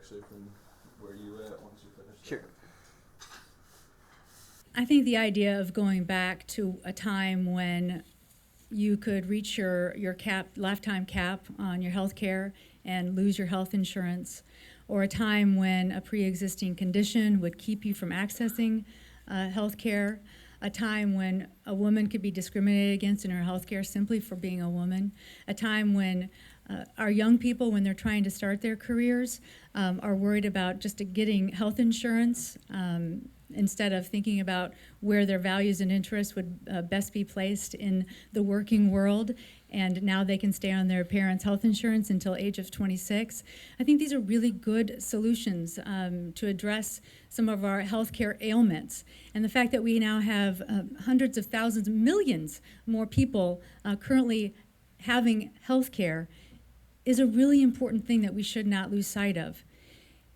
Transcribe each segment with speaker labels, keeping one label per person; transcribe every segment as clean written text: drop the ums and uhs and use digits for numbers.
Speaker 1: actually, from where you at once you finish.
Speaker 2: Sure.
Speaker 3: I think the idea of going back to a time when you could reach your lifetime cap on your health care and lose your health insurance, or a time when a pre-existing condition would keep you from accessing health care, a time when a woman could be discriminated against in her health care simply for being a woman, a time when our young people, when they're trying to start their careers, are worried about just getting health insurance instead of thinking about where their values and interests would best be placed in the working world, and now they can stay on their parents' health insurance until age of 26. I think these are really good solutions to address some of our healthcare ailments. And the fact that we now have hundreds of thousands, millions more people currently having health care is a really important thing that we should not lose sight of.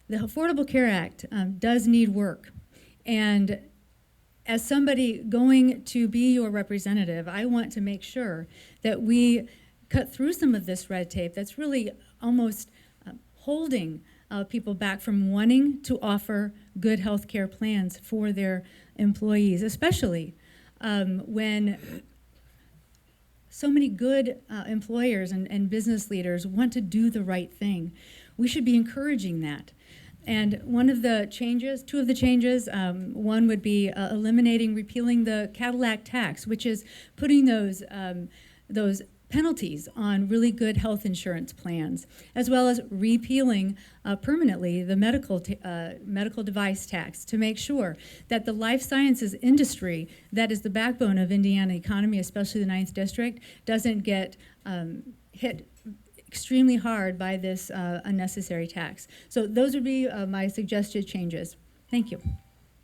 Speaker 3: The Affordable Care Act does need work. And as somebody going to be your representative, I want to make sure that we cut through some of this red tape that's really almost holding people back from wanting to offer good health care plans for their employees, especially when so many good employers and business leaders want to do the right thing. We should be encouraging that. And one of the changes, two of the changes, one would be repealing the Cadillac tax, which is putting those penalties on really good health insurance plans, as well as repealing permanently the medical device tax to make sure that the life sciences industry, that is the backbone of Indiana economy, especially the 9th District, doesn't get hit extremely hard by this unnecessary tax. So those would be my suggested changes. Thank you.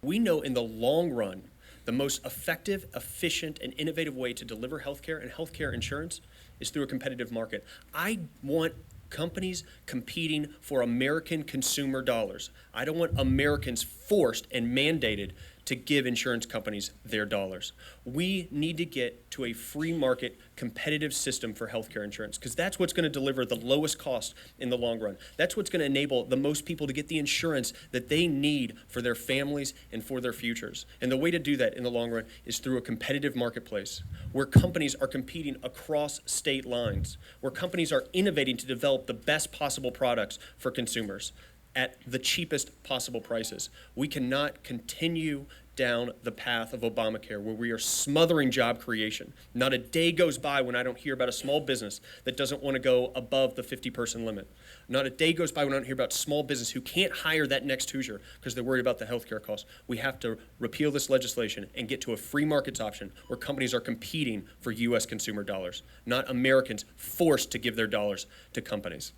Speaker 2: We know in the long run, the most effective, efficient, and innovative way to deliver healthcare and healthcare insurance is through a competitive market. I want companies competing for American consumer dollars. I don't want Americans forced and mandated to give insurance companies their dollars. We need to get to a free market competitive system for healthcare insurance, because that's what's going to deliver the lowest cost in the long run. That's what's going to enable the most people to get the insurance that they need for their families and for their futures. And the way to do that in the long run is through a competitive marketplace where companies are competing across state lines, where companies are innovating to develop the best possible products for consumers at the cheapest possible prices. We cannot continue down the path of Obamacare where we are smothering job creation. Not a day goes by when I don't hear about a small business that doesn't want to go above the 50-person limit. Not a day goes by when I don't hear about small business who can't hire that next Hoosier because they're worried about the healthcare costs. We have to repeal this legislation and get to a free markets option where companies are competing for U.S. consumer dollars, not Americans forced to give their dollars to companies.